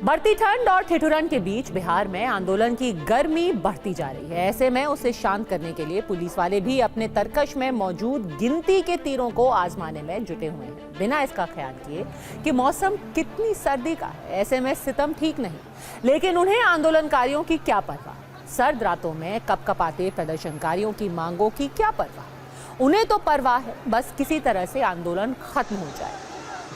बढ़ती ठंड और ठिठुरन के बीच बिहार में आंदोलन की गर्मी बढ़ती जा रही है। ऐसे में उसे शांत करने के लिए पुलिस वाले भी अपने तरकश में मौजूद गिनती के तीरों को आजमाने में जुटे हुए हैं, बिना इसका ख्याल किए कि मौसम कितनी सर्दी का है। ऐसे में सितम ठीक नहीं, लेकिन उन्हें आंदोलनकारियों की क्या परवाह। सर्द रातों में कपकपाते प्रदर्शनकारियों की मांगों की क्या परवाह। उन्हें तो परवाह है बस किसी तरह से आंदोलन खत्म हो जाए,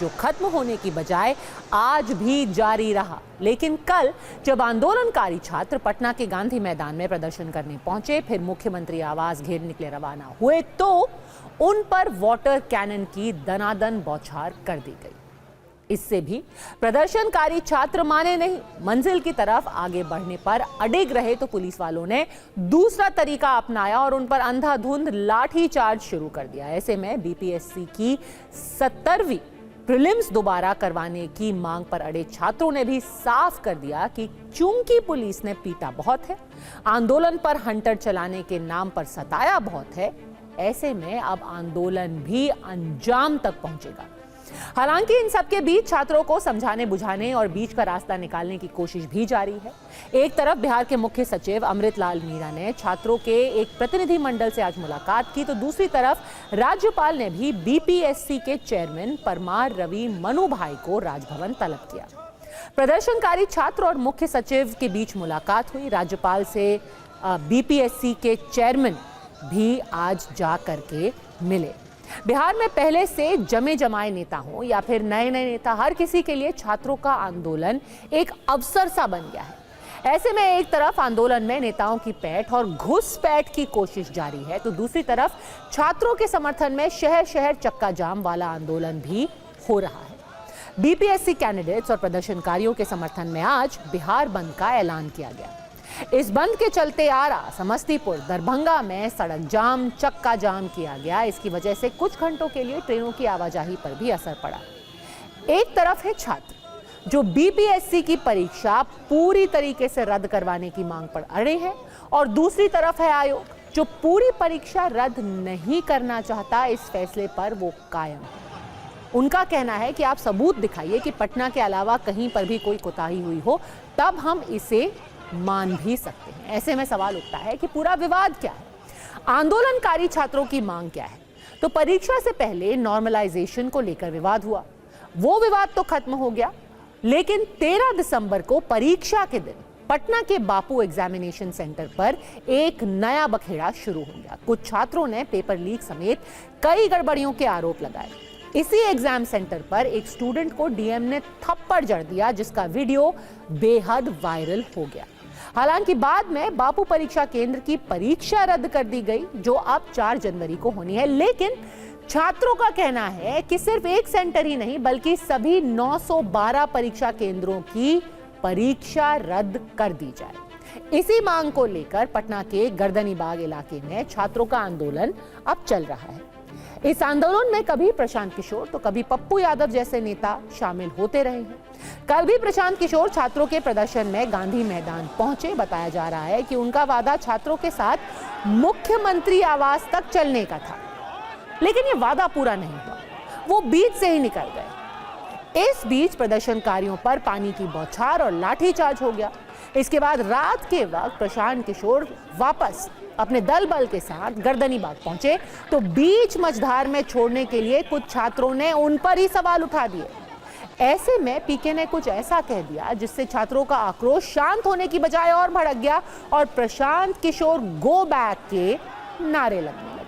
जो खत्म होने की बजाय आज भी जारी रहा। लेकिन कल जब आंदोलनकारी छात्र पटना के गांधी मैदान में प्रदर्शन करने पहुंचे, फिर मुख्यमंत्री आवास घेर निकले रवाना हुए, तो उन पर वाटर कैनन की दनादन बौछार कर दी गई। इससे भी प्रदर्शनकारी छात्र माने नहीं, मंजिल की तरफ आगे बढ़ने पर अडिग रहे तो पुलिस वालों ने दूसरा तरीका अपनाया और उन पर अंधाधुंध लाठी चार्ज शुरू कर दिया। ऐसे में बीपीएससी की 70वीं प्रीलिम्स दोबारा करवाने की मांग पर अड़े छात्रों ने भी साफ कर दिया कि चूंकि पुलिस ने पीटा बहुत है, आंदोलन पर हंटर चलाने के नाम पर सताया बहुत है, ऐसे में अब आंदोलन भी अंजाम तक पहुंचेगा। हालांकि इन सबके बीच छात्रों को समझाने बुझाने और बीच का रास्ता निकालने की कोशिश भी जारी है। एक तरफ बिहार के मुख्य सचिव अमृतलाल मीणा ने छात्रों के एक प्रतिनिधि मंडल से आज मुलाकात की, तो दूसरी तरफ राज्यपाल ने भी बीपीएससी के चेयरमैन परमार रवि मनु भाई को राजभवन तलब किया। प्रदर्शनकारी छात्र और मुख्य सचिव के बीच मुलाकात हुई। राज्यपाल से बीपीएससी के चेयरमैन भी आज जा करके मिले। बिहार में पहले से जमे जमाए नेता हो या फिर नए नए नेता, हर किसी के लिए छात्रों का आंदोलन एक अवसर सा बन गया है। ऐसे में एक तरफ आंदोलन में नेताओं की पैठ और घुसपैठ की कोशिश जारी है, तो दूसरी तरफ छात्रों के समर्थन में शहर शहर चक्का जाम वाला आंदोलन भी हो रहा है। बीपीएससी कैंडिडेट्स और प्रदर्शनकारियों के समर्थन में आज बिहार बंद का ऐलान किया गया। इस बंद के चलते आरा, समस्तीपुर, दरभंगा में सड़क जाम, चक्का जाम किया गया। इसकी वजह से कुछ घंटों के लिए ट्रेनों की आवाजाही पर भी असर पड़ा। एक तरफ है छात्र जो बीपीएससी की परीक्षा पूरी तरीके से रद्द करवाने की मांग पर अड़े हैं, और दूसरी तरफ है आयोग जो पूरी परीक्षा रद्द नहीं करना चाहता। इस फैसले पर वो कायम है। उनका कहना है कि आप सबूत दिखाइए कि पटना के अलावा कहीं पर भी कोई कोताही हुई हो, तब हम इसे मान भी सकते हैं। ऐसे में सवाल उठता है कि पूरा विवाद क्या है, आंदोलनकारी छात्रों की मांग क्या है। तो परीक्षा से पहले नॉर्मलाइजेशन को लेकर विवाद हुआ, वो विवाद तो खत्म हो गया, लेकिन 13 दिसंबर को परीक्षा के दिन पटना के बापू एग्जामिनेशन सेंटर पर एक नया बखेड़ा शुरू हो गया। कुछ छात्रों ने पेपर लीक समेत कई गड़बड़ियों के आरोप लगाए। इसी एग्जाम सेंटर पर एक स्टूडेंट को डीएम ने थप्पड़ जड़ दिया, जिसका वीडियो बेहद वायरल हो गया। हालांकि बाद में बापू परीक्षा केंद्र की परीक्षा रद्द कर दी गई, जो अब 4 जनवरी को होनी है। लेकिन छात्रों का कहना है कि सिर्फ एक सेंटर ही नहीं, बल्कि सभी 912 परीक्षा केंद्रों की परीक्षा रद्द कर दी जाए। इसी मांग को लेकर पटना के गर्दनीबाग इलाके में छात्रों का आंदोलन अब चल रहा है। इस आंदोलन में कभी प्रशांत किशोर तो कभी पप्पू यादव जैसे नेता शामिल होते रहे हैं। कल भी प्रशांत किशोर छात्रों के प्रदर्शन में गांधी मैदान पहुंचे। बताया जा रहा है कि उनका वादा छात्रों के साथ मुख्यमंत्री आवास तक चलने का था, लेकिन ये वादा पूरा नहीं हुआ, वो बीच से ही निकल गए। इस बीच प्रदर्शनकारियों पर पानी की बौछार और लाठीचार्ज हो गया। इसके बाद रात के वक्त प्रशांत किशोर वापस अपने दल बल के साथ गर्दनीबाग पहुंचे, तो बीच मझधार में छोड़ने के लिए कुछ छात्रों ने उन पर ही सवाल उठा दिए। ऐसे में पीके ने कुछ ऐसा कह दिया जिससे छात्रों का आक्रोश शांत होने की बजाय और भड़क गया और प्रशांत किशोर गो बैक के नारे लगने लगे।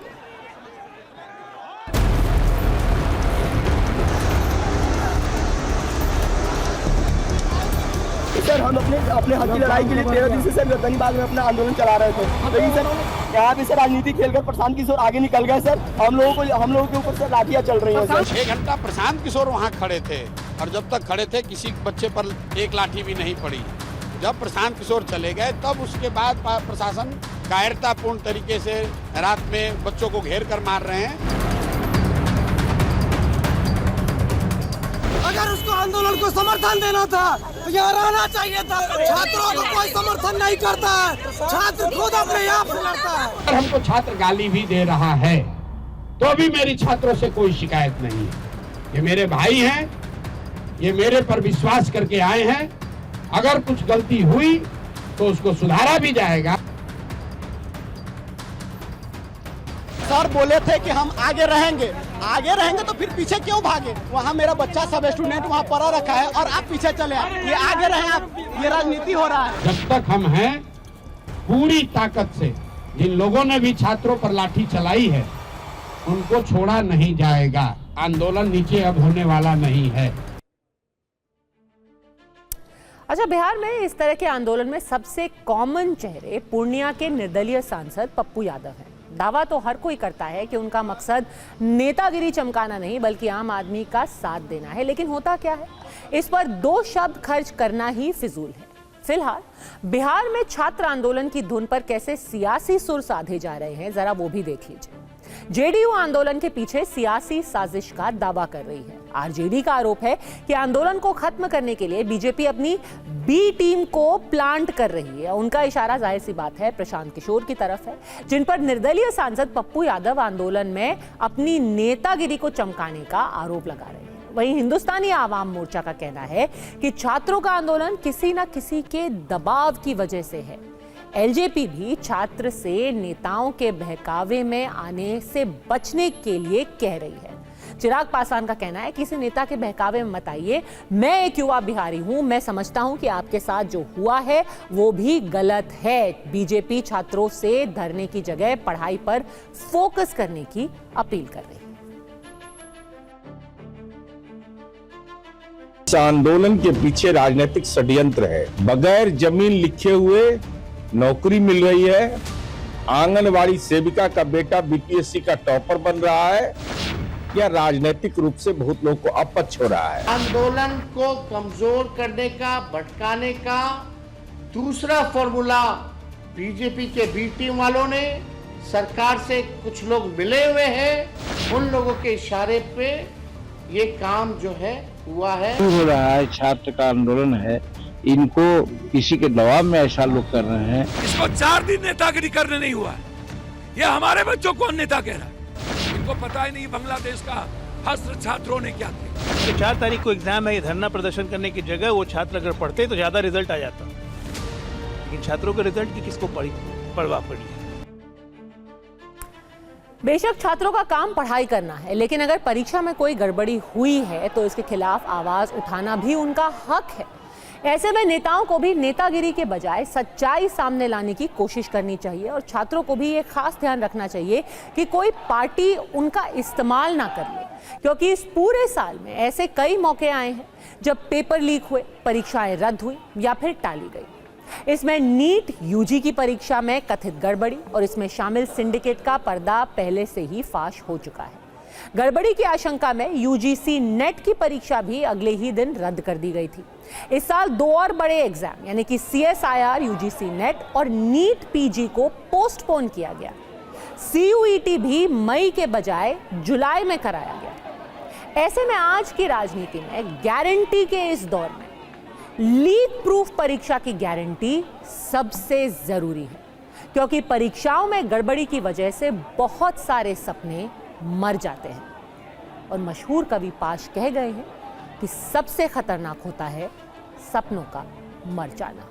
सर, हम अपने हक की लड़ाई के लिए 13 दिन से सर गर्दनीबाग में अपना आंदोलन चला रहे थे, लेकिन सर यहाँ पे सर राजनीति खेलकर प्रशांत किशोर आगे निकल गए। सर हम लोगों के ऊपर सर लाठियां चल रही हैं। सर 6 घंटा प्रशांत किशोर वहाँ खड़े थे, और जब तक खड़े थे किसी बच्चे पर एक लाठी भी नहीं पड़ी। जब प्रशांत किशोर चले गए तब उसके बाद प्रशासन कायरतापूर्ण तरीके से रात में बच्चों को घेर कर मार रहे हैं। अगर उसको आंदोलन को समर्थन देना था तो यहाँ रहना चाहिए था। छात्रों को कोई समर्थन नहीं करता है, छात्र खुद अपने आप से लड़ता है। अगर हमको छात्र गाली भी दे रहा है तो भी मेरी छात्रों से कोई शिकायत नहीं है। ये मेरे भाई हैं, ये मेरे पर विश्वास करके आए हैं, अगर कुछ गलती हुई तो उसको सुधारा भी जाएगा। सर बोले थे कि हम आगे रहेंगे तो फिर पीछे क्यों भागे? वहाँ मेरा बच्चा सब स्टूडेंट वहाँ पढ़ा रखा है और आप पीछे चले आए। ये आगे रहे आप, ये राजनीति हो रहा है। जब तक हम हैं पूरी ताकत से जिन लोगों ने भी छात्रों पर लाठी चलाई है उनको छोड़ा नहीं जाएगा। आंदोलन नीचे अब होने वाला नहीं है। अच्छा, बिहार में इस तरह के आंदोलन में सबसे कॉमन चेहरे पूर्णिया के निर्दलीय सांसद पप्पू यादव हैं। दावा तो हर कोई करता है कि उनका मकसद नेतागिरी चमकाना नहीं बल्कि आम आदमी का साथ देना है, लेकिन होता क्या है, इस पर 2 शब्द खर्च करना ही फिजूल है। फिलहाल बिहार में छात्र आंदोलन की धुन पर कैसे सियासी सुर साधे जा रहे हैं, जरा वो भी देख लीजिए। जेडीयू आंदोलन के पीछे सियासी साजिश का दावा कर रही है। आरजेडी का आरोप है कि आंदोलन को खत्म करने के लिए बीजेपी अपनी बी टीम को प्लांट कर रही है। उनका इशारा जाहिर सी बात है प्रशांत किशोर की तरफ है, जिन पर निर्दलीय सांसद पप्पू यादव आंदोलन में अपनी नेतागिरी को चमकाने का आरोप लगा रहे हैं। वहीं हिंदुस्तानी आवाम मोर्चा का कहना है कि छात्रों का आंदोलन किसी न किसी के दबाव की वजह से है। एलजेपी भी छात्र से नेताओं के बहकावे में आने से बचने के लिए कह रही है। चिराग पासवान का कहना है किसी नेता के बहकावे में मत आइए, मैं एक युवा बिहारी हूं, मैं समझता हूं कि आपके साथ जो हुआ है वो भी गलत है। बीजेपी छात्रों से धरने की जगह पढ़ाई पर फोकस करने की अपील कर रही है। इस आंदोलन के पीछे राजनीतिक षड्यंत्र है। बगैर जमीन लिखे हुए नौकरी मिल रही है। आंगनवाड़ी सेविका का बेटा बीपीएससी का टॉपर बन रहा है। यह राजनीतिक रूप से बहुत लोगों को अपच हो रहा है। आंदोलन को कमजोर करने का, भटकाने का दूसरा फॉर्मूला बीजेपी के बी टीम वालों ने, सरकार से कुछ लोग मिले हुए हैं, उन लोगों के इशारे पे ये काम जो है हुआ है। हो रहा है, छात्र का आंदोलन है, इनको किसी के दबाव में ऐसा लोग कर रहे हैं। इसको 4 दिन नेतागिरी करने नहीं हुआ। ये हमारे बच्चों को नेता कह रहा है। इनको पता ही नहीं बांग्लादेश का हस्त्र छात्रों ने क्या किया। तो 4 तारीख को एग्जाम है, ये धरना प्रदर्शन करने की जगह वो छात्र अगर पढ़ते तो ज्यादा रिजल्ट आ जाता, लेकिन छात्रों के रिजल्ट की किसको परवाह पड़ी है। बेशक छात्रों का काम पढ़ाई करना है, लेकिन अगर परीक्षा में कोई गड़बड़ी हुई है तो इसके खिलाफ आवाज उठाना भी उनका हक है। ऐसे में नेताओं को भी नेतागिरी के बजाय सच्चाई सामने लाने की कोशिश करनी चाहिए और छात्रों को भी ये खास ध्यान रखना चाहिए कि कोई पार्टी उनका इस्तेमाल ना कर ले, क्योंकि इस पूरे साल में ऐसे कई मौके आए हैं जब पेपर लीक हुए, परीक्षाएं रद्द हुई या फिर टाली गई। इसमें नीट यूजी की परीक्षा में कथित गड़बड़ी और इसमें शामिल सिंडिकेट का पर्दा पहले से ही फाश हो चुका है। गड़बड़ी की आशंका में यूजीसी नेट की परीक्षा भी अगले ही दिन रद्द कर दी गई थी। इस साल 2 और बड़े एग्जाम यानी कि सीएसआईआर यूजीसी नेट और नीट पीजी को पोस्टपोन किया गया। सीयूईटी भी मई के बजाय जुलाई में कराया गया। ऐसे में आज की राजनीति में गारंटी के इस दौर में लीक प्रूफ परीक्षा की गारंटी सबसे जरूरी है, क्योंकि परीक्षाओं में गड़बड़ी की वजह से बहुत सारे सपने मर जाते हैं और मशहूर कवि पाश कह गए हैं कि सबसे खतरनाक होता है सपनों का मर जाना।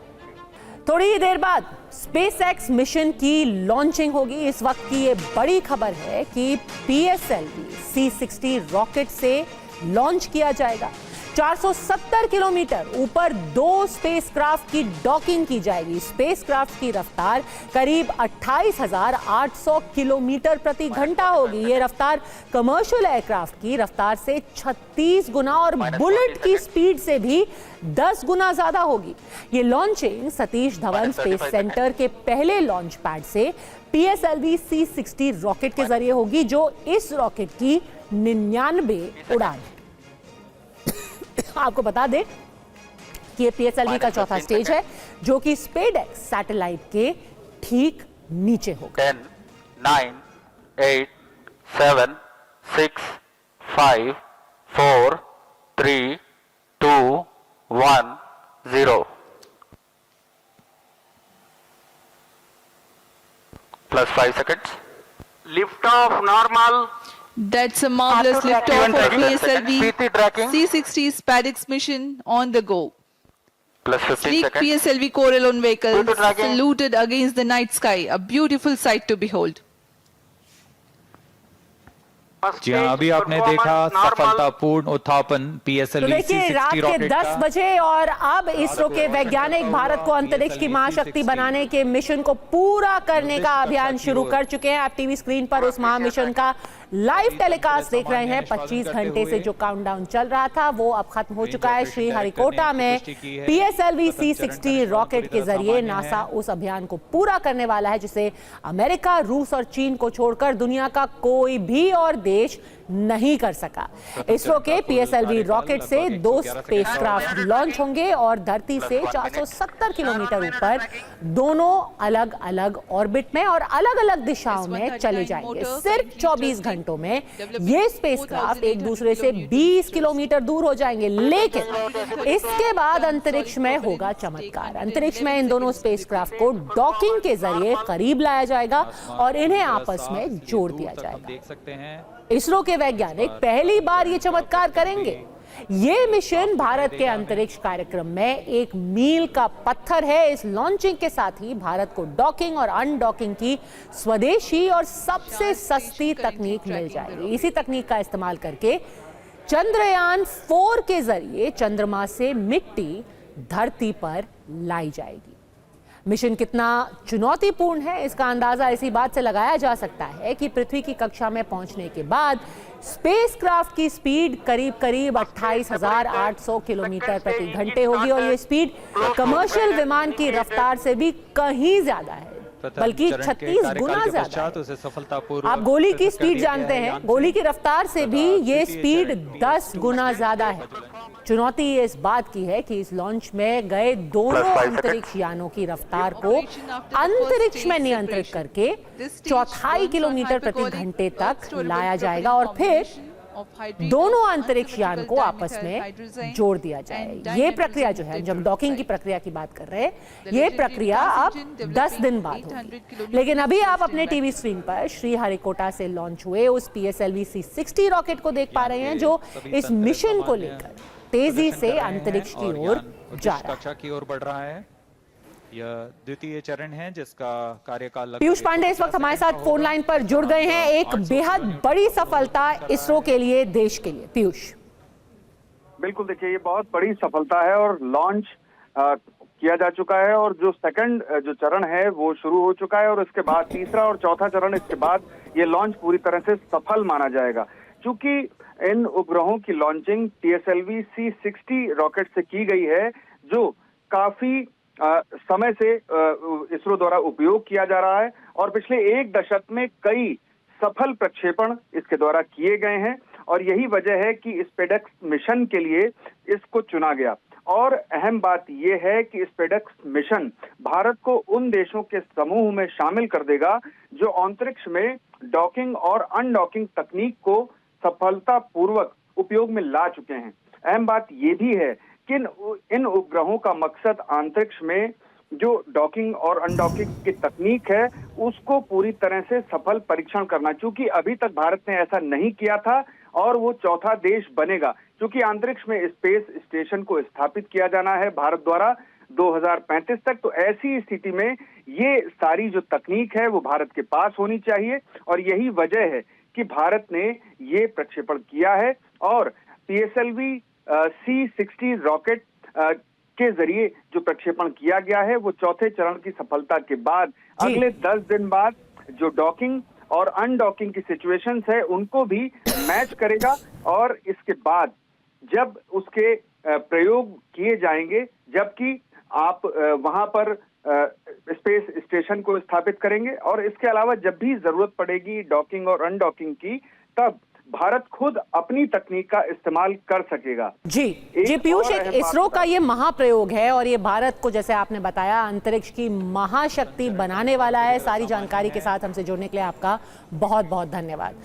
थोड़ी ही देर बाद स्पेसएक्स मिशन की लॉन्चिंग होगी। इस वक्त की ये बड़ी खबर है कि पीएसएलवी C-60 रॉकेट से लॉन्च किया जाएगा। 470 किलोमीटर ऊपर 2 स्पेसक्राफ्ट की डॉकिंग की जाएगी। स्पेसक्राफ्ट की रफ्तार करीब 28,800 किलोमीटर प्रति घंटा होगी। ये रफ्तार कमर्शियल एयरक्राफ्ट की रफ्तार से 36 गुना और बुलेट की स्पीड से भी 10 गुना ज्यादा होगी। ये launching Satish Dhawan space centre के पहले लॉन्च पैड से पीएसएलवी C-60 रॉकेट के जरिए होगी, जो इस रॉकेट की 99 उड़ान है। आपको बता दें कि ये पीएसएलवी का चौथा स्टेज है, जो कि स्पेसएक्स सैटेलाइट के ठीक नीचे होगा। 10, 9, 8, 7, 6, 5, 4, 3, 2, 1, 0. Plus 5 seconds. Lift off normal. That's a marvelous liftoff of PSLV PT tracking. C-60 SpaceX mission on the go. Plus 15 Sleek seconds. PSLV Corelon vehicles Good to tracking. saluted against the night sky. A beautiful sight to behold. जी हाँ, अभी आपने देखा सफलतापूर्ण उत्थापन तो PSLV देखिए रात C60 के rocket 10 का। बजे और अब इसरो के वैज्ञानिक भारत को अंतरिक्ष की महाशक्ति बनाने के मिशन को पूरा करने का अभियान शुरू कर चुके हैं। आप टीवी स्क्रीन पर उस महामिशन का लाइव टेलीकास्ट देख रहे हैं। 25 घंटे से जो काउंटडाउन चल रहा था वो अब खत्म हो चुका है। श्रीहरिकोटा में पीएसएलवी C60 रॉकेट के जरिए नासा उस अभियान को पूरा करने वाला है जिसे अमेरिका, रूस और चीन को छोड़कर दुनिया का कोई भी और देश नहीं कर सका। इसरो के पीएसएलवी रॉकेट से 2 स्पेसक्राफ्ट लॉन्च होंगे और धरती से 470 किलोमीटर ऊपर दोनों अलग अलग ऑर्बिट में और अलग अलग दिशाओं में चले जाएंगे। सिर्फ 24 घंटों में ये स्पेसक्राफ्ट एक दूसरे से 20 किलोमीटर दूर हो जाएंगे। लेकिन इसके बाद अंतरिक्ष में होगा चमत्कार। अंतरिक्ष में इन दोनों स्पेसक्राफ्ट को डॉकिंग के जरिए करीब लाया जाएगा और इन्हें आपस में जोड़ दिया जाएगा। देख सकते हैं इसरो के वैज्ञानिक पहली बार ये चमत्कार करेंगे। ये मिशन भारत के अंतरिक्ष कार्यक्रम में एक मील का पत्थर है। इस लॉन्चिंग के साथ ही भारत को डॉकिंग और अनडॉकिंग की स्वदेशी और सबसे सस्ती तकनीक मिल जाएगी। इसी तकनीक का इस्तेमाल करके चंद्रयान 4 के जरिए चंद्रमा से मिट्टी धरती पर लाई जाएगी। मिशन कितना चुनौतीपूर्ण है इसका अंदाजा इसी बात से लगाया जा सकता है कि पृथ्वी की कक्षा में पहुंचने के बाद स्पेसक्राफ्ट की स्पीड करीब 28,800 किलोमीटर प्रति घंटे होगी और ये स्पीड कमर्शियल विमान की रफ्तार से भी कहीं ज्यादा है, बल्कि 36 गुना ज्यादा है। आप गोली की स्पीड जानते हैं, गोली की रफ्तार से भी ये स्पीड 10 गुना ज्यादा है। चुनौती ये इस बात की है कि इस लॉन्च में गए दोनों अंतरिक्ष यानों की रफ्तार को अंतरिक्ष में नियंत्रित करके 4.5 किलोमीटर प्रति घंटे तक लाया जाएगा और फिर दोनों अंतरिक्ष यान को आपस में जोड़ दिया जाएगा। ये प्रक्रिया जो है, जब डॉकिंग की प्रक्रिया की बात कर रहे हैं, ये प्रक्रिया अब 10 दिन बाद होगी। लेकिन अभी आप अपने टीवी स्क्रीन पर श्रीहरिकोटा से लॉन्च हुए उस पीएसएलवी C60 रॉकेट को देख पा रहे हैं जो इस मिशन को लेकर तेजी से अंतरिक्ष की ओर जा रहा है। कक्षा की ओर बढ़ रहा है। यह द्वितीय चरण है जिसका कार्यकाल। पीयूष पांडे इस वक्त हमारे साथ फोन लाइन पर जुड़ गए हैं। एक बेहद बड़ी सफलता इसरो के लिए, देश के लिए। पीयूष, बिल्कुल, देखिए ये बहुत बड़ी सफलता है और लॉन्च किया जा चुका है और जो सेकंड जो चरण है वो शुरू हो चुका है और इसके बाद तीसरा और चौथा चरण, इसके बाद ये लॉन्च पूरी तरह से सफल माना जाएगा। क्योंकि इन उपग्रहों की लॉन्चिंग पीएसएलवी C60 रॉकेट से की गई है जो काफी समय से इसरो द्वारा उपयोग किया जा रहा है और पिछले 1 दशक में कई सफल प्रक्षेपण इसके द्वारा किए गए हैं और यही वजह है कि स्पेडेक्स मिशन के लिए इसको चुना गया। और अहम बात यह है कि स्पेडेक्स मिशन भारत को उन देशों के समूह में शामिल कर देगा जो अंतरिक्ष में डॉकिंग और अनडॉकिंग तकनीक को सफलतापूर्वक उपयोग में ला चुके हैं। अहम बात यह भी है कि इन उपग्रहों का मकसद अंतरिक्ष में जो डॉकिंग और अनडॉकिंग की तकनीक है उसको पूरी तरह से सफल परीक्षण करना, क्योंकि अभी तक भारत ने ऐसा नहीं किया था और वो चौथा देश बनेगा। क्योंकि अंतरिक्ष में स्पेस स्टेशन को स्थापित किया जाना है भारत द्वारा 2035 तक, तो ऐसी स्थिति में ये सारी जो तकनीक है वो भारत के पास होनी चाहिए और यही वजह है कि भारत ने ये प्रक्षेपण किया है और पीएसएलवी C60 रॉकेट के जरिए जो प्रक्षेपण किया गया है वो चौथे चरण की सफलता के बाद अगले 10 दिन बाद जो डॉकिंग और अनडॉकिंग की सिचुएशंस है उनको भी मैच करेगा और इसके बाद जब उसके प्रयोग किए जाएंगे, जबकि आप वहां पर स्पेस स्टेशन को स्थापित करेंगे और इसके अलावा जब भी जरूरत पड़ेगी डॉकिंग और अनडॉकिंग की, तब भारत खुद अपनी तकनीक का इस्तेमाल कर सकेगा। जी पीयूष, इसरो का ये महाप्रयोग है और ये भारत को, जैसे आपने बताया, अंतरिक्ष की महाशक्ति बनाने वाला है। सारी जानकारी के साथ हमसे जुड़ने के लिए आपका बहुत बहुत धन्यवाद।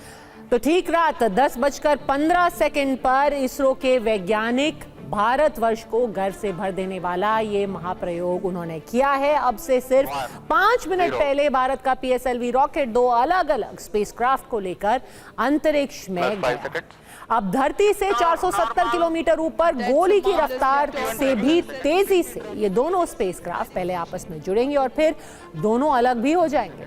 तो ठीक रात 10:15 पर इसरो के वैज्ञानिक भारतवर्ष को गर्व से भर देने वाला ये महाप्रयोग उन्होंने किया है। अब से सिर्फ 5 मिनट पहले भारत का पीएसएलवी रॉकेट 2 अलग अलग स्पेसक्राफ्ट को लेकर अंतरिक्ष में गया। अब धरती से 470 किलोमीटर ऊपर गोली की रफ्तार से भी तेजी से ये दोनों स्पेसक्राफ्ट पहले आपस में जुड़ेंगे और फिर दोनों अलग भी हो जाएंगे।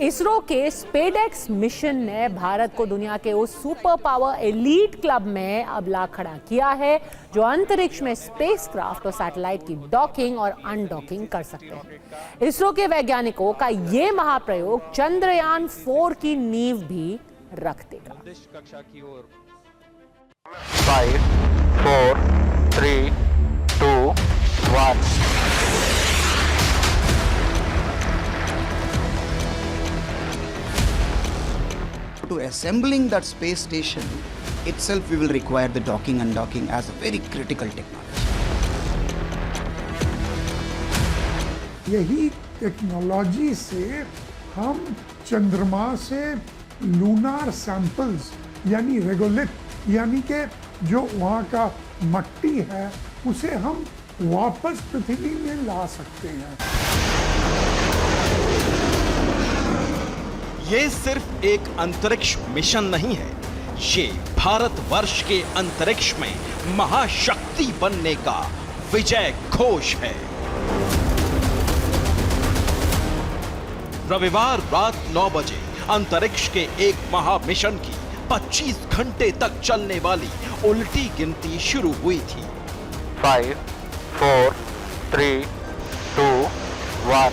इसरो के स्पेडेक्स मिशन ने भारत को दुनिया के उस सुपर पावर एलीट क्लब में अब ला खड़ा किया है जो अंतरिक्ष में स्पेसक्राफ्ट और सैटेलाइट की डॉकिंग और अनडॉकिंग कर सकते हैं। इसरो के वैज्ञानिकों का ये महाप्रयोग चंद्रयान 4 की नींव भी रख देगा। 5, 4, 3, 2, 1. To assembling that space station itself, we will require the docking and unlocking as a very critical technology. यही टेक्नोलॉजी से हम चंद्रमा से लूनार सैंपल्स यानी रेगोलिथ यानी कि जो वहाँ का मट्टी है उसे हम वापस पृथ्वी में ला सकते हैं। ये सिर्फ एक अंतरिक्ष मिशन नहीं है, ये भारतवर्ष के अंतरिक्ष में महाशक्ति बनने का विजय घोष है। रविवार रात 9 बजे अंतरिक्ष के एक महामिशन की 25 घंटे तक चलने वाली उल्टी गिनती शुरू हुई थी। 5, 4, 3, 2, 1।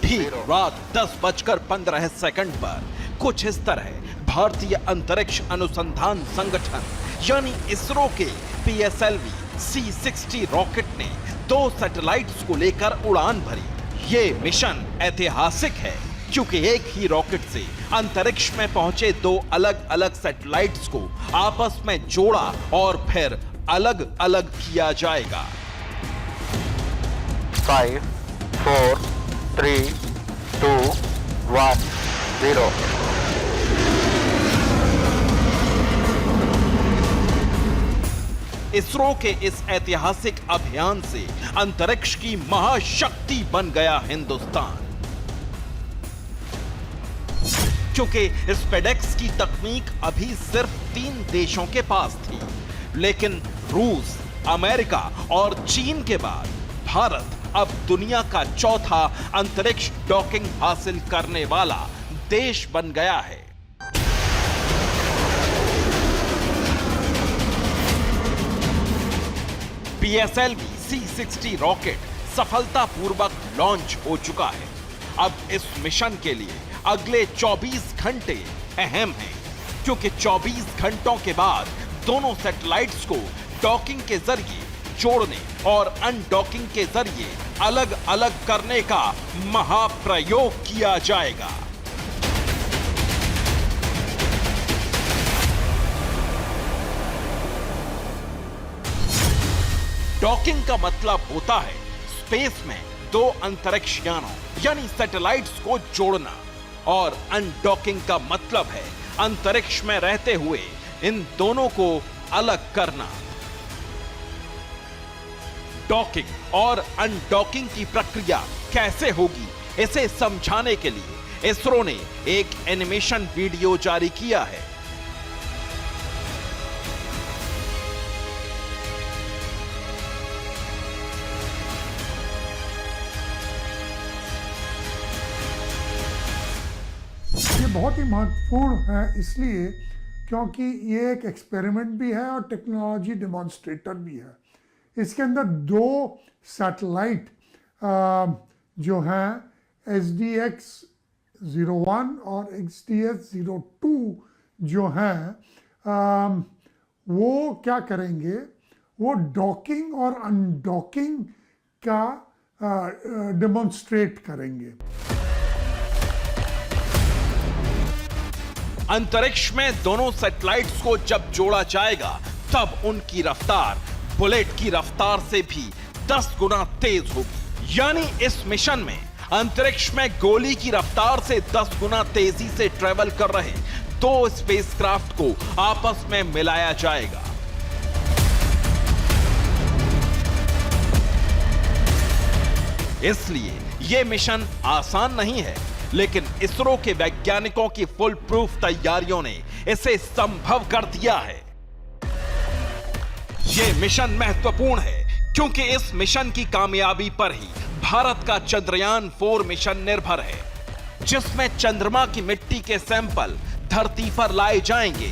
ठीक रात 10:15 पर कुछ इस तरह भारतीय अंतरिक्ष अनुसंधान संगठन यानी इसरो के PSLV C-60 रॉकेट ने 2 सैटेलाइट्स को लेकर उड़ान भरी। ये मिशन ऐतिहासिक है क्योंकि एक ही रॉकेट से अंतरिक्ष में पहुंचे 2 अलग अलग सैटेलाइट्स को आपस में जोड़ा और फिर अलग अलग किया जाएगा। 5, 4, 3, 2, 1, 0। इसरो के इस ऐतिहासिक अभियान से अंतरिक्ष की महाशक्ति बन गया हिंदुस्तान, क्योंकि स्पेडेक्स की तकनीक अभी सिर्फ 3 देशों के पास थी, लेकिन रूस, अमेरिका और चीन के बाद भारत अब दुनिया का चौथा अंतरिक्ष डॉकिंग हासिल करने वाला देश बन गया है। PSLV C-60 रॉकेट सफलतापूर्वक लॉन्च हो चुका है। अब इस मिशन के लिए अगले 24 घंटे अहम हैं, क्योंकि 24 घंटों के बाद दोनों सैटेलाइट्स को डॉकिंग के जरिए जोड़ने और अनडॉकिंग के जरिए अलग अलग करने का महाप्रयोग किया जाएगा। डॉकिंग का मतलब होता है स्पेस में 2 अंतरिक्ष यानों यानी सैटेलाइट्स को जोड़ना, और अनडॉकिंग का मतलब है अंतरिक्ष में रहते हुए इन दोनों को अलग करना। डॉकिंग और अनडॉकिंग की प्रक्रिया कैसे होगी, इसे समझाने के लिए इसरो ने एक एनिमेशन वीडियो जारी किया है। ये बहुत ही महत्वपूर्ण है इसलिए क्योंकि ये एक एक्सपेरिमेंट भी है और टेक्नोलॉजी डेमोन्स्ट्रेटर भी है। इसके अंदर 2 सैटेलाइट जो हैं SDX-01 और XDS-02 जो हैं वो क्या करेंगे, वो डॉकिंग और अनडॉकिंग का डेमोन्स्ट्रेट करेंगे। अंतरिक्ष में दोनों सैटेलाइट्स को जब जोड़ा जाएगा तब उनकी रफ्तार बुलेट की रफ्तार से भी 10 गुना तेज होगी। यानी इस मिशन में अंतरिक्ष में गोली की रफ्तार से 10 गुना तेजी से ट्रेवल कर रहे 2 स्पेसक्राफ्ट को आपस में मिलाया जाएगा। इसलिए यह मिशन आसान नहीं है, लेकिन इसरो के वैज्ञानिकों की फुल प्रूफ तैयारियों ने इसे संभव कर दिया है। ये मिशन महत्वपूर्ण है क्योंकि इस मिशन की कामयाबी पर ही भारत का चंद्रयान 4 मिशन निर्भर है, जिसमें चंद्रमा की मिट्टी के सैंपल धरती पर लाए जाएंगे।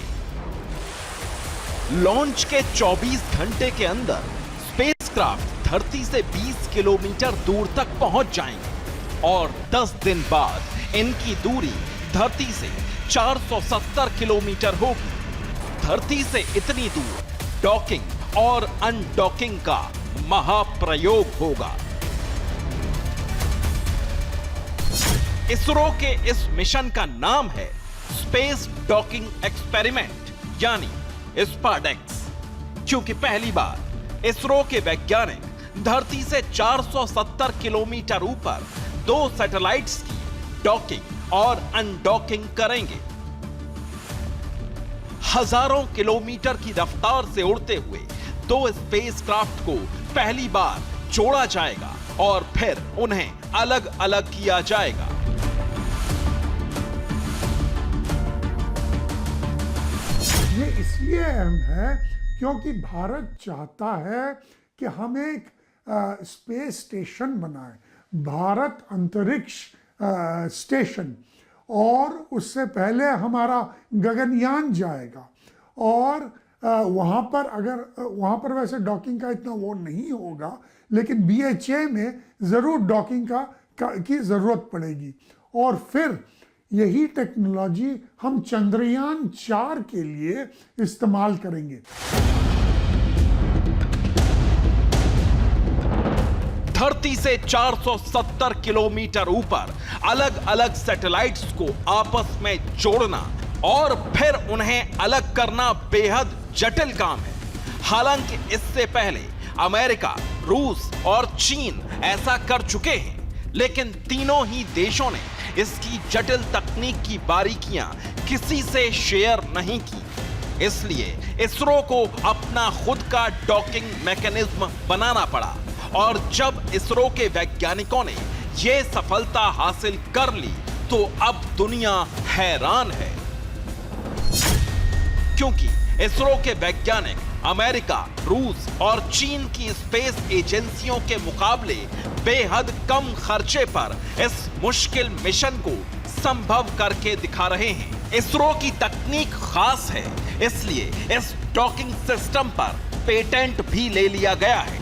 लॉन्च के 24 घंटे के अंदर स्पेसक्राफ्ट धरती से 20 किलोमीटर दूर तक पहुंच जाएंगे और 10 दिन बाद इनकी दूरी धरती से 470 किलोमीटर होगी। धरती से इतनी दूर डॉकिंग और अनडॉकिंग का महाप्रयोग होगा। इसरो के इस मिशन का नाम है स्पेस डॉकिंग एक्सपेरिमेंट यानी स्पाडेक्स, क्योंकि पहली बार इसरो के वैज्ञानिक धरती से 470 किलोमीटर ऊपर 2 सैटेलाइट्स की डॉकिंग और अनडॉकिंग करेंगे। हजारों किलोमीटर की रफ्तार से उड़ते हुए 2 स्पेसक्राफ्ट को पहली बार जोड़ा जाएगा और फिर उन्हें अलग अलग किया जाएगा। ये इसलिए अहम है क्योंकि भारत चाहता है कि हम एक स्पेस स्टेशन बनाएं, भारत अंतरिक्ष स्टेशन, और उससे पहले हमारा गगनयान जाएगा और वहाँ पर वैसे डॉकिंग का इतना वो नहीं होगा, लेकिन BHA में ज़रूर डॉकिंग की ज़रूरत पड़ेगी। और फिर यही टेक्नोलॉजी हम चंद्रयान 4 के लिए इस्तेमाल करेंगे। धरती से 470 किलोमीटर ऊपर अलग अलग सैटेलाइट्स को आपस में जोड़ना और फिर उन्हें अलग करना बेहद जटिल काम है। हालांकि इससे पहले अमेरिका, रूस और चीन ऐसा कर चुके हैं, लेकिन तीनों ही देशों ने इसकी जटिल तकनीक की बारीकियां किसी से शेयर नहीं की। इसलिए इसरो को अपना खुद का डॉकिंग मैकेनिज्म बनाना पड़ा और जब इसरो के वैज्ञानिकों ने यह सफलता हासिल कर ली तो अब दुनिया हैरान है, क्योंकि इसरो के वैज्ञानिक अमेरिका, रूस और चीन की स्पेस एजेंसियों के मुकाबले बेहद कम खर्चे पर इस मुश्किल मिशन को संभव करके दिखा रहे हैं। इसरो की तकनीक खास है, इसलिए इस डॉकिंग सिस्टम पर पेटेंट भी ले लिया गया है।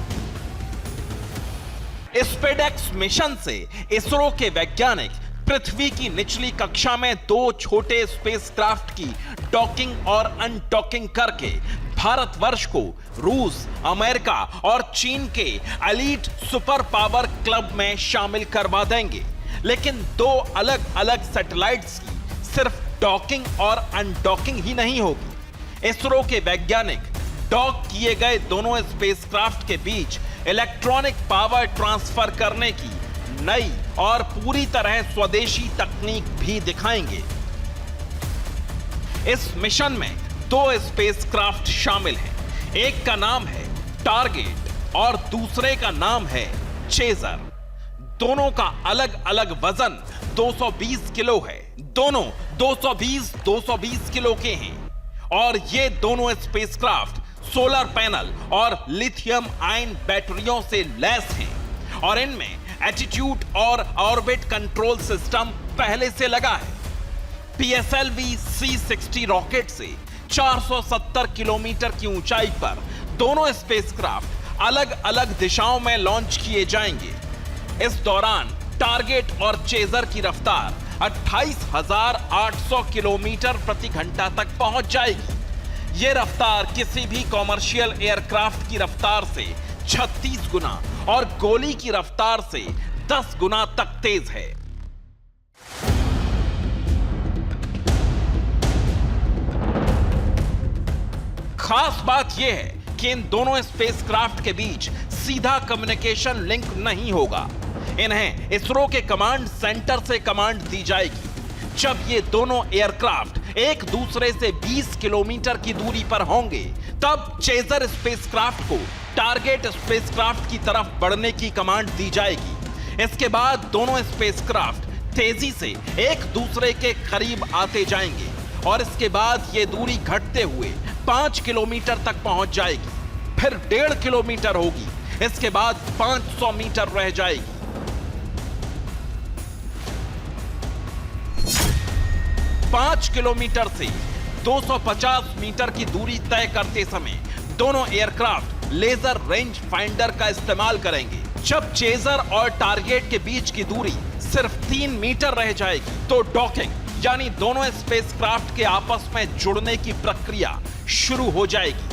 स्पेडेक्स मिशन से इसरो के वैज्ञानिक पृथ्वी की निचली कक्षा में 2 छोटे स्पेसक्राफ्ट की डॉकिंग और अनडॉकिंग करके भारतवर्ष को रूस, अमेरिका और चीन के एलीट सुपर पावर क्लब में शामिल करवा देंगे। लेकिन 2 अलग अलग सैटेलाइट्स की सिर्फ डॉकिंग और अनडॉकिंग ही नहीं होगी। इसरो के वैज्ञानिक डॉक किए गए दोनों स्पेसक्राफ्ट के बीच इलेक्ट्रॉनिक पावर ट्रांसफर करने की नई और पूरी तरह स्वदेशी तकनीक भी दिखाएंगे। इस मिशन में 2 स्पेसक्राफ्ट शामिल हैं। एक का नाम है टारगेट और दूसरे का नाम है चेजर। दोनों का अलग अलग वजन 220 किलो है। दोनों 220 किलो के हैं और ये दोनों स्पेसक्राफ्ट सोलर पैनल और लिथियम आयन बैटरियों से लैस हैं और इनमें एटीट्यूड और ऑर्बिट कंट्रोल सिस्टम पहले से लगा है। PSLV C60 रॉकेट से 470 किलोमीटर की ऊंचाई पर दोनों स्पेसक्राफ्ट अलग अलग दिशाओं में लॉन्च किए जाएंगे। इस दौरान टारगेट और चेजर की रफ्तार 28,800 किलोमीटर प्रति घंटा तक पहुंच जाएगी। यह रफ्तार किसी भी कॉमर्शियल एयरक्राफ्ट की रफ्तार से 36 गुना और गोली की रफ्तार से 10 गुना तक तेज है। खास बात यह है कि इन दोनों स्पेसक्राफ्ट के बीच सीधा कम्युनिकेशन लिंक नहीं होगा। इन्हें इसरो के कमांड सेंटर से कमांड दी जाएगी। जब ये दोनों एयरक्राफ्ट एक दूसरे से 20 किलोमीटर की दूरी पर होंगे, तब चेजर स्पेसक्राफ्ट को टारगेट स्पेसक्राफ्ट की तरफ बढ़ने की कमांड दी जाएगी। इसके बाद दोनों स्पेसक्राफ्ट तेजी से एक दूसरे के करीब आते जाएंगे और इसके बाद ये दूरी घटते हुए 5 किलोमीटर तक पहुंच जाएगी। फिर 1.5 किलोमीटर होगी, इसके बाद 500 मीटर रह जाएगी। 5 किलोमीटर से 250 मीटर की दूरी तय करते समय दोनों एयरक्राफ्ट लेजर रेंज फाइंडर का इस्तेमाल करेंगे। जब चेजर और टारगेट के बीच की दूरी सिर्फ 3 मीटर रह जाएगी तो डॉकिंग यानी दोनों स्पेसक्राफ्ट के आपस में जुड़ने की प्रक्रिया शुरू हो जाएगी।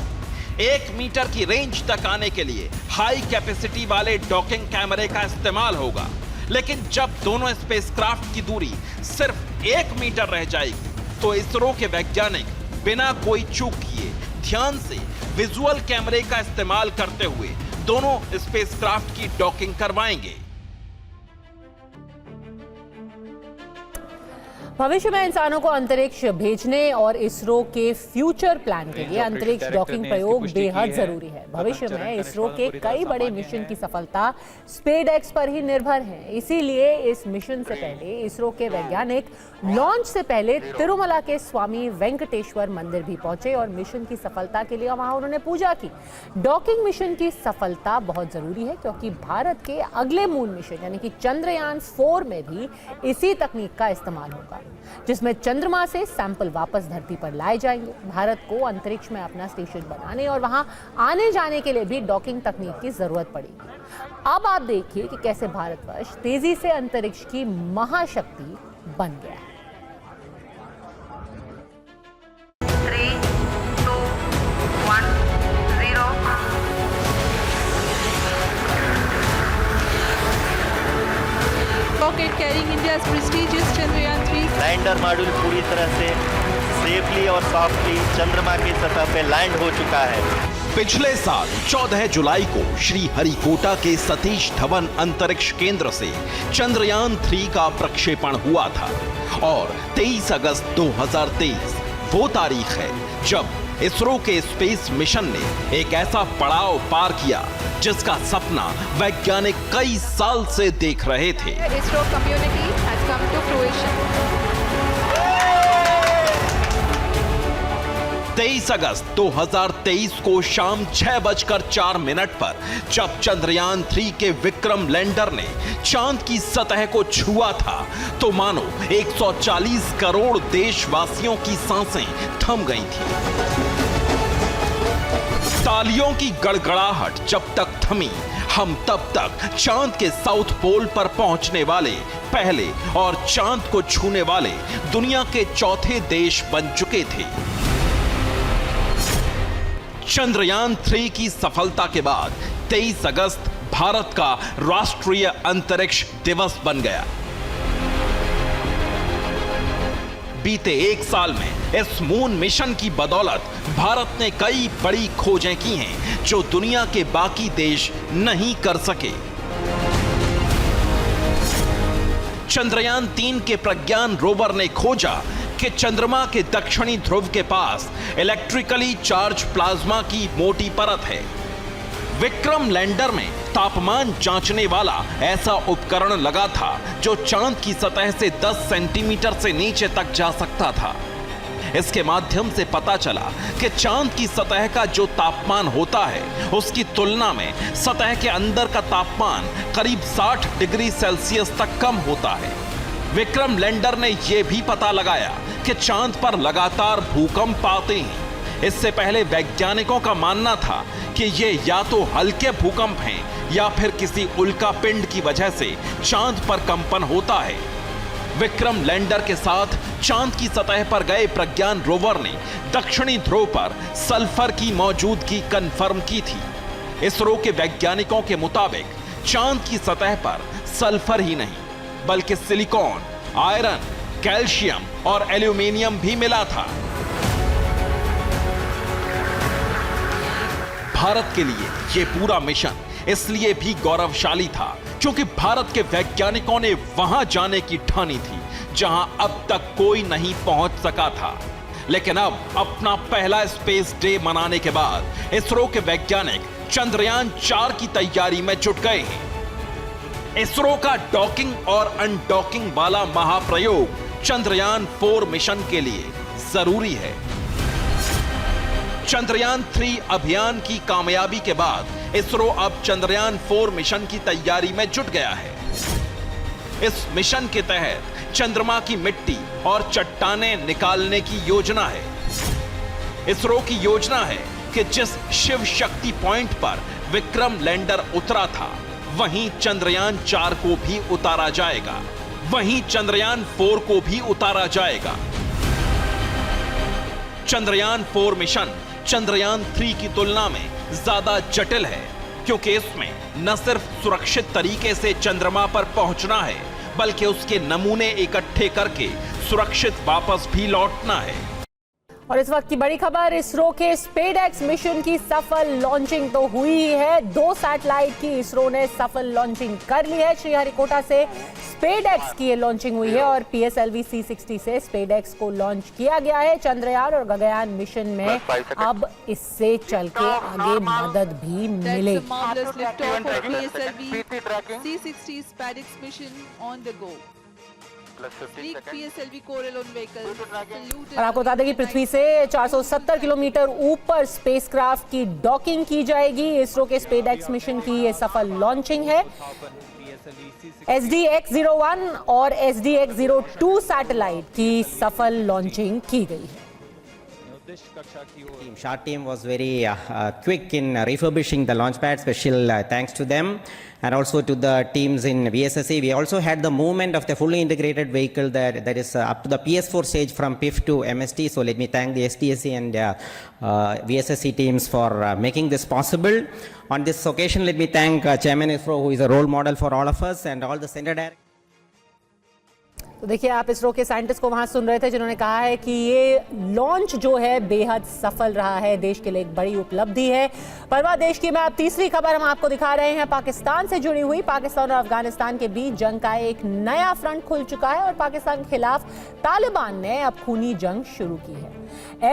1 मीटर की रेंज तक आने के लिए हाई कैपेसिटी वाले डॉकिंग कैमरे का इस्तेमाल होगा, लेकिन जब दोनों स्पेसक्राफ्ट की दूरी सिर्फ 1 मीटर रह जाएगी तो इसरो के वैज्ञानिक बिना कोई चूक किए ध्यान से विजुअल कैमरे का इस्तेमाल करते हुए दोनों स्पेसक्राफ्ट की डॉकिंग करवाएंगे। भविष्य में इंसानों को अंतरिक्ष भेजने और इसरो के फ्यूचर प्लान के लिए अंतरिक्ष डॉकिंग प्रयोग बेहद जरूरी है। भविष्य में इसरो के कई बड़े मिशन की सफलता स्पेसएक्स पर ही निर्भर है। इसीलिए इस मिशन से पहले इसरो के वैज्ञानिक लॉन्च से पहले तिरुमला के स्वामी वेंकटेश्वर मंदिर भी पहुंचे और मिशन की सफलता के लिए वहां उन्होंने पूजा की। डॉकिंग मिशन की सफलता बहुत जरूरी है क्योंकि भारत के अगले मून मिशन यानी कि चंद्रयान 4 में भी इसी तकनीक का इस्तेमाल होगा, जिसमें चंद्रमा से सैंपल वापस धरती पर लाए जाएंगे। भारत को अंतरिक्ष में अपना स्टेशन बनाने और वहां आने जाने के लिए भी डॉकिंग तकनीक की जरूरत पड़ेगी। अब आप देखिए कि कैसे भारतवर्ष तेजी से अंतरिक्ष की महाशक्ति बन गया है। 3, 2, 1, 0। Rocket carrying India's prestigious Chandrayaan 3 lander module पूरी तरह से सेफली और सॉफ्टली चंद्रमा की सतह पे लैंड हो चुका है। पिछले साल 14 जुलाई को श्री हरिकोटा के सतीश धवन अंतरिक्ष केंद्र से चंद्रयान 3 का प्रक्षेपण हुआ था और 23 अगस्त 2023 वो तारीख है जब इसरो के स्पेस मिशन ने एक ऐसा पड़ाव पार किया जिसका सपना वैज्ञानिक कई साल से देख रहे थे। ISRO community has come to fruition. 23 अगस्त 2023 को शाम 6:04 पर जब चंद्रयान 3 के विक्रम लैंडर ने चांद की सतह को छुआ था तो मानो 140 करोड़ देशवासियों की सांसें थम गई थी। तालियों की गड़गड़ाहट जब तक थमी, हम तब तक चांद के साउथ पोल पर पहुंचने वाले पहले और चांद को छूने वाले दुनिया के चौथे देश बन चुके थे। चंद्रयान 3 की सफलता के बाद 23 अगस्त भारत का राष्ट्रीय अंतरिक्ष दिवस बन गया। बीते 1 साल में इस मून मिशन की बदौलत भारत ने कई बड़ी खोजें की हैं जो दुनिया के बाकी देश नहीं कर सके। चंद्रयान 3 के प्रज्ञान रोवर ने खोजा कि चंद्रमा के दक्षिणी ध्रुव के पास इलेक्ट्रिकली चार्ज प्लाज्मा की मोटी परत है। विक्रम लैंडर में तापमान जांचने वाला ऐसा उपकरण लगा था जो चांद की सतह से 10 सेंटीमीटर से नीचे तक जा सकता था। इसके माध्यम से पता चला कि चांद की सतह का जो तापमान होता है उसकी तुलना में सतह के अंदर का तापमान करीब 60 डिग्री सेल्सियस तक कम होता है। विक्रम लैंडर ने यह भी पता लगाया कि चांद पर लगातार भूकंप आते हैं। इससे पहले वैज्ञानिकों का मानना था कि ये या तो हल्के भूकंप हैं या फिर किसी उल्का पिंड की वजह से चांद पर कंपन होता है। विक्रम लैंडर के साथ चांद की सतह पर गए प्रज्ञान रोवर ने दक्षिणी ध्रुव पर सल्फर की मौजूदगी कंफर्म की थी। इसरो के वैज्ञानिकों के मुताबिक चांद की सतह पर सल्फर ही नहीं बल्कि सिलिकॉन, आयरन, कैल्शियम और एल्यूमिनियम भी मिला था। भारत के लिए यह पूरा मिशन इसलिए भी गौरवशाली था क्योंकि भारत के वैज्ञानिकों ने वहां जाने की ठानी थी जहां अब तक कोई नहीं पहुंच सका था। लेकिन अब अपना पहला स्पेस डे मनाने के बाद इसरो के वैज्ञानिक चंद्रयान 4 की तैयारी में जुट गए हैं। इसरो का डॉकिंग और अनडॉकिंग वाला महाप्रयोग चंद्रयान 4 मिशन के लिए जरूरी है। चंद्रयान 3 अभियान की कामयाबी के बाद इसरो अब चंद्रयान 4 मिशन की तैयारी में जुट गया है। इस मिशन के तहत चंद्रमा की मिट्टी और चट्टानें निकालने की योजना है। इसरो की योजना है कि जिस शिव शक्ति पॉइंट पर विक्रम लैंडर उतरा था, वहीं चंद्रयान 4 को भी उतारा जाएगा, वहीं चंद्रयान 4 को भी उतारा जाएगा। चंद्रयान 4 मिशन चंद्रयान 3 की तुलना में ज्यादा जटिल है, क्योंकि इसमें न सिर्फ सुरक्षित तरीके से चंद्रमा पर पहुंचना है, बल्कि उसके नमूने इकट्ठे करके सुरक्षित वापस भी लौटना है। और इस वक्त की बड़ी खबर, इसरो के स्पेडएक्स मिशन की सफल लॉन्चिंग तो हुई ही है। 2 सैटेलाइट की इसरो ने सफल लॉन्चिंग कर ली है। श्रीहरिकोटा से स्पेडएक्स की ये लॉन्चिंग हुई है और PSLV C60 से स्पेडएक्स को लॉन्च किया गया है। चंद्रयान और गगनयान मिशन में अब इससे चल के आगे मदद भी मिलेगी। C60 SpaceX mission on the go. और आपको बता दें कि पृथ्वी से 470 किलोमीटर ऊपर स्पेसक्राफ्ट की डॉकिंग की जाएगी। इसरो के स्पेडएक्स मिशन की ये सफल लॉन्चिंग है। SDX-01 और SDX-02 सैटेलाइट की सफल लॉन्चिंग की गई है। Short team was very quick in refurbishing the launch pad. Special thanks to them, and also to the teams in VSSC. We also had the movement of the fully integrated vehicle that is up to the PS4 stage from PIF to MST. So let me thank the SDSC and VSSC teams for making this possible. On this occasion, let me thank Chairman ISRO, who is a role model for all of us, and all the center directors. तो देखिए, आप इसरो के scientist को वहां सुन रहे थे, जिन्होंने कहा है कि ये लॉन्च जो है बेहद सफल रहा है, देश के लिए एक बड़ी उपलब्धि है। परवाह देश की में अब तीसरी खबर हम आपको दिखा रहे हैं, पाकिस्तान से जुड़ी हुई। पाकिस्तान और अफगानिस्तान के बीच जंग का एक नया फ्रंट खुल चुका है और पाकिस्तान के खिलाफ तालिबान ने अब खूनी जंग शुरू की है।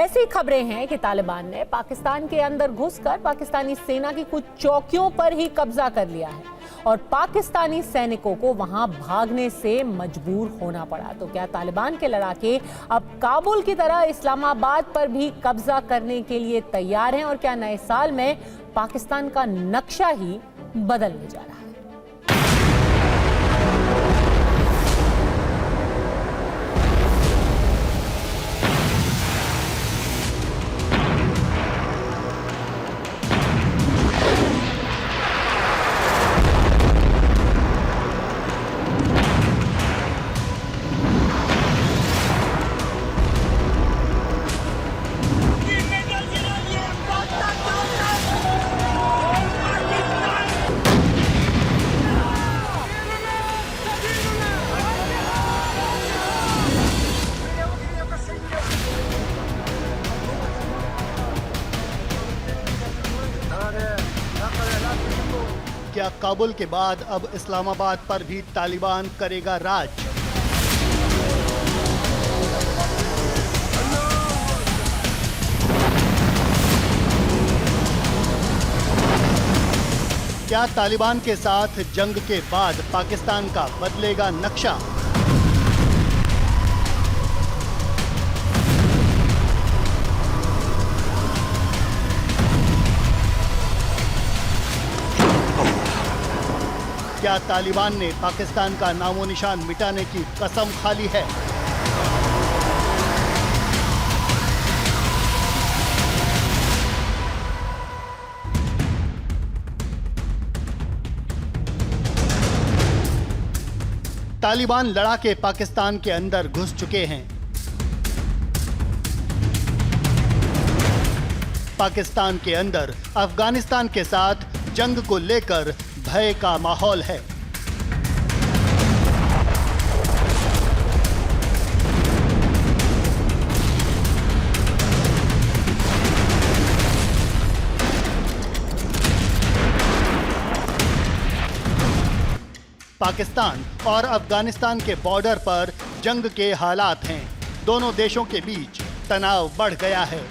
ऐसी खबरें हैं कि तालिबान ने पाकिस्तान के अंदर घुसकर पाकिस्तानी सेना की कुछ चौकियों पर ही कब्जा कर लिया है और पाकिस्तानी सैनिकों को वहां भागने से मजबूर होना पड़ा। तो क्या तालिबान के लड़ाके अब काबुल की तरह इस्लामाबाद पर भी कब्जा करने के लिए तैयार हैं और क्या नए साल में पाकिस्तान का नक्शा ही बदलने जा रहा है? क्या काबुल के बाद अब इस्लामाबाद पर भी तालिबान करेगा राज? क्या तालिबान के साथ जंग के बाद पाकिस्तान का बदलेगा नक्शा? क्या तालिबान ने पाकिस्तान का नामो निशान मिटाने की कसम खा ली है? तालिबान लड़ाके पाकिस्तान के अंदर घुस चुके हैं। पाकिस्तान के अंदर अफगानिस्तान के साथ जंग को लेकर भय का माहौल है। पाकिस्तान और अफगानिस्तान के बॉर्डर पर जंग के हालात हैं। दोनों देशों के बीच तनाव बढ़ गया है।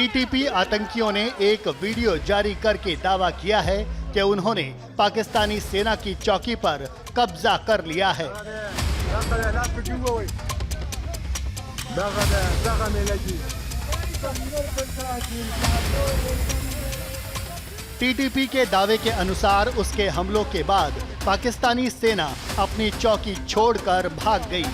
टीटीपी आतंकियों ने एक वीडियो जारी करके दावा किया है कि उन्होंने पाकिस्तानी सेना की चौकी पर कब्जा कर लिया है। टीटीपी के दावे के अनुसार उसके हमलों के बाद पाकिस्तानी सेना अपनी चौकी छोड़कर भाग गई।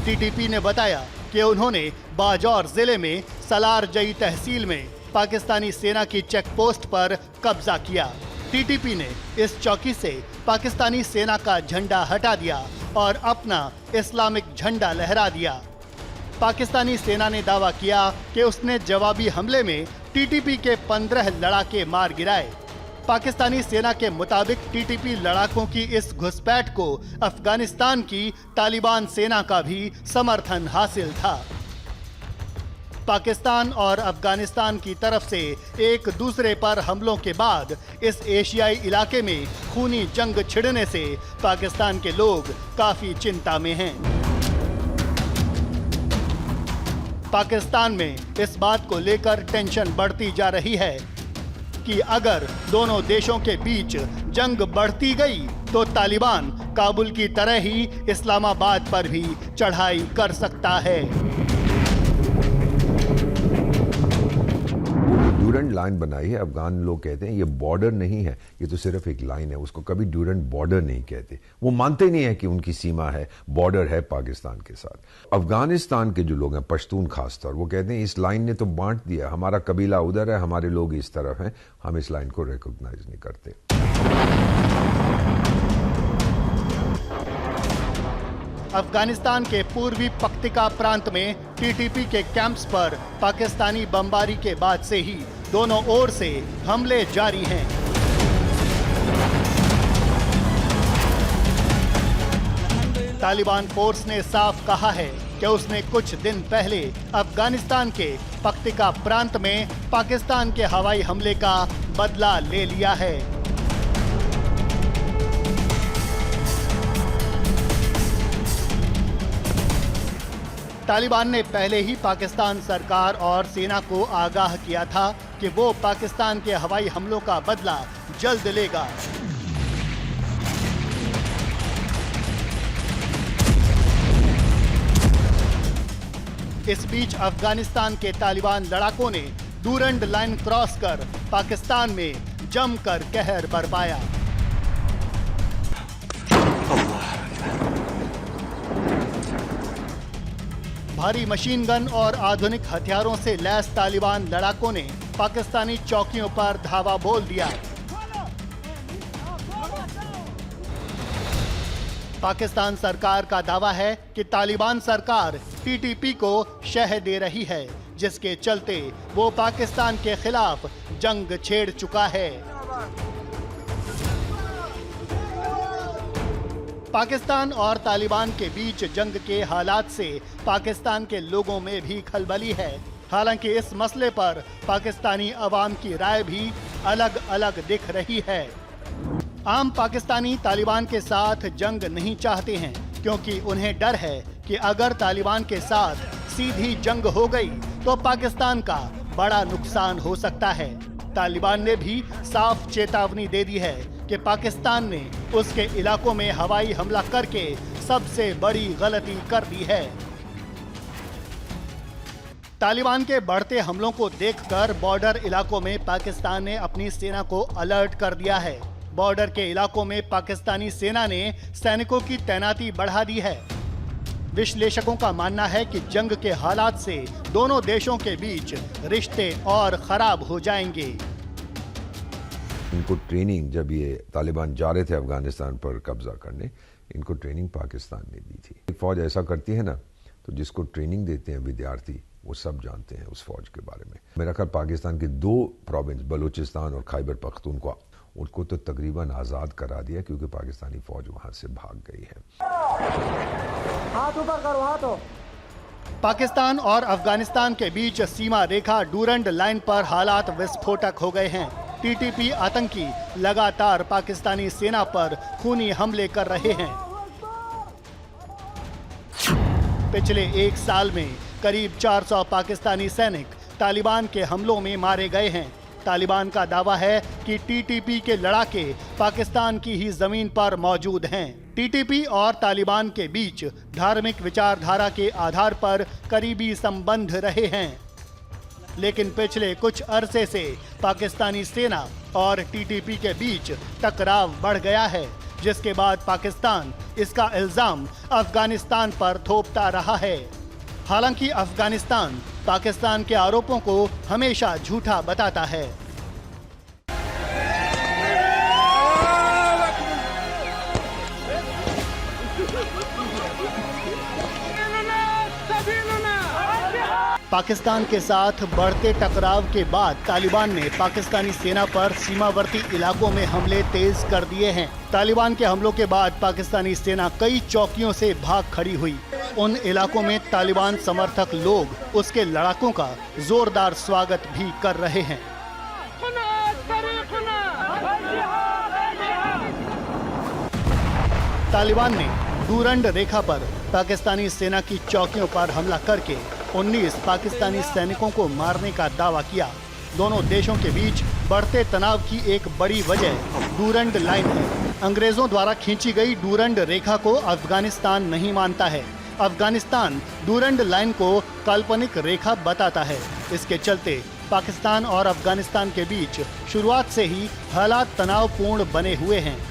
टीटीपी ने बताया कि उन्होंने बाजौर जिले में सलार जई तहसील में पाकिस्तानी सेना की चेक पोस्ट पर कब्जा किया। टीटीपी ने इस चौकी से पाकिस्तानी सेना का झंडा हटा दिया और अपना इस्लामिक झंडा लहरा दिया। पाकिस्तानी सेना ने दावा किया कि उसने जवाबी हमले में टीटीपी के 15 लड़ाके मार गिराए। पाकिस्तानी सेना के मुताबिक टीटीपी लड़ाकों की इस घुसपैठ को अफगानिस्तान की तालिबान सेना का भी समर्थन हासिल था। पाकिस्तान और अफगानिस्तान की तरफ से एक दूसरे पर हमलों के बाद इस एशियाई इलाके में खूनी जंग छिड़ने से पाकिस्तान के लोग काफी चिंता में हैं। पाकिस्तान में इस बात को लेकर टेंशन बढ़ती जा रही है कि अगर दोनों देशों के बीच जंग बढ़ती गई तो तालिबान काबुल की तरह ही इस्लामाबाद पर भी चढ़ाई कर सकता है। ड्यूरेंट लाइन बनाई है। अफगान लोग कहते हैं ये बॉर्डर नहीं है, ये तो सिर्फ एक लाइन है। उसको कभी ड्यूरेंट बॉर्डर नहीं कहते। वो मानते नहीं है कि उनकी सीमा है, बॉर्डर है पाकिस्तान के साथ। अफगानिस्तान के जो लोग हैं, पश्तून खासतौर, वो कहते हैं इस लाइन ने तो बांट दिया, हमारा कबीला उधर है, हमारे लोग इस तरफ हैं, हम इस लाइन को रिकॉग्नाइज नहीं करते। अफगानिस्तान के पूर्वी पख्तिका प्रांत में टीटीपी के कैंप्स पर पाकिस्तानी बमबारी के बाद से ही दोनों ओर से हमले जारी हैं। तालिबान फोर्स ने साफ कहा है कि उसने कुछ दिन पहले अफगानिस्तान के पख्तिका प्रांत में पाकिस्तान के हवाई हमले का बदला ले लिया है। तालिबान ने पहले ही पाकिस्तान सरकार और सेना को आगाह किया था कि वो पाकिस्तान के हवाई हमलों का बदला जल्द लेगा। इस बीच अफगानिस्तान के तालिबान लड़ाकों ने डूरंड लाइन क्रॉस कर पाकिस्तान में जमकर कहर बरपाया। भारी मशीन गन और आधुनिक हथियारों से लैस तालिबान लड़ाकों ने पाकिस्तानी चौकियों पर धावा बोल दिया। पाकिस्तान सरकार का दावा है कि तालिबान सरकार टीटीपी को शह दे रही है, जिसके चलते वो पाकिस्तान के खिलाफ जंग छेड़ चुका है। पाकिस्तान और तालिबान के बीच जंग के हालात से पाकिस्तान के लोगों में भी खलबली है। हालांकि इस मसले पर पाकिस्तानी अवाम की राय भी अलग अलग दिख रही है। आम पाकिस्तानी तालिबान के साथ जंग नहीं चाहते हैं, क्योंकि उन्हें डर है कि अगर तालिबान के साथ सीधी जंग हो गई तो पाकिस्तान का बड़ा नुकसान हो सकता है। तालिबान ने भी साफ चेतावनी दे दी है कि पाकिस्तान ने उसके इलाकों में हवाई हमला करके सबसे बड़ी गलती कर दी है। तालिबान के बढ़ते हमलों को देखकर बॉर्डर इलाकों में पाकिस्तान ने अपनी सेना को अलर्ट कर दिया है। बॉर्डर के इलाकों में पाकिस्तानी सेना ने सैनिकों की तैनाती बढ़ा दी है। विश्लेषकों का मानना है कि जंग के हालात से दोनों देशों के बीच रिश्ते और खराब हो जाएंगे। इनको ट्रेनिंग, जब ये तालिबान जा रहे थे अफगानिस्तान पर कब्जा करने, इनको ट्रेनिंग पाकिस्तान ने दी थी। फौज ऐसा करती है ना, तो जिसको ट्रेनिंग देते हैं विद्यार्थी, वो सब जानते हैं उस फौज के बारे में। मेरा ख्याल पाकिस्तान के 2 प्रोविंस, बलूचिस्तान और खैबर पख्तूनख्वा, उनको तो तकरीबन आजाद करा दिया, क्योंकि पाकिस्तानी फौज वहां से भाग गई है। हाथ ऊपर करो, हाथ हो। पाकिस्तान और अफगानिस्तान के बीच सीमा रेखा डूरंड लाइन पर हालात विस्फोटक हो गए हैं। टीटीपी आतंकी लगातार पाकिस्तानी सेना पर खूनी हमले कर रहे हैं। पिछले एक साल में करीब 400 पाकिस्तानी सैनिक तालिबान के हमलों में मारे गए हैं। तालिबान का दावा है कि टीटीपी के लड़ाके पाकिस्तान की ही जमीन पर मौजूद हैं। टीटीपी और तालिबान के बीच धार्मिक विचारधारा के आधार पर करीबी संबंध रहे हैं, लेकिन पिछले कुछ अरसे से पाकिस्तानी सेना और टीटीपी के बीच टकराव बढ़ गया है, जिसके बाद पाकिस्तान इसका इल्जाम अफगानिस्तान पर थोपता रहा है। हालांकि अफगानिस्तान पाकिस्तान के आरोपों को हमेशा झूठा बताता है। पाकिस्तान के साथ बढ़ते टकराव के बाद तालिबान ने पाकिस्तानी सेना पर सीमावर्ती इलाकों में हमले तेज कर दिए हैं। तालिबान के हमलों के बाद पाकिस्तानी सेना कई चौकियों से भाग खड़ी हुई। उन इलाकों में तालिबान समर्थक लोग उसके लड़ाकों का जोरदार स्वागत भी कर रहे हैं। तालिबान ने डूरंड रेखा पर पाकिस्तानी सेना की चौकियों पर हमला करके 19 पाकिस्तानी सैनिकों को मारने का दावा किया। दोनों देशों के बीच बढ़ते तनाव की एक बड़ी वजह डूरंड लाइन है। अंग्रेजों द्वारा खींची गई डूरंड रेखा को अफगानिस्तान नहीं मानता है। अफगानिस्तान डूरंड लाइन को काल्पनिक रेखा बताता है। इसके चलते पाकिस्तान और अफगानिस्तान के बीच शुरुआत से ही हालात तनावपूर्ण बने हुए हैं।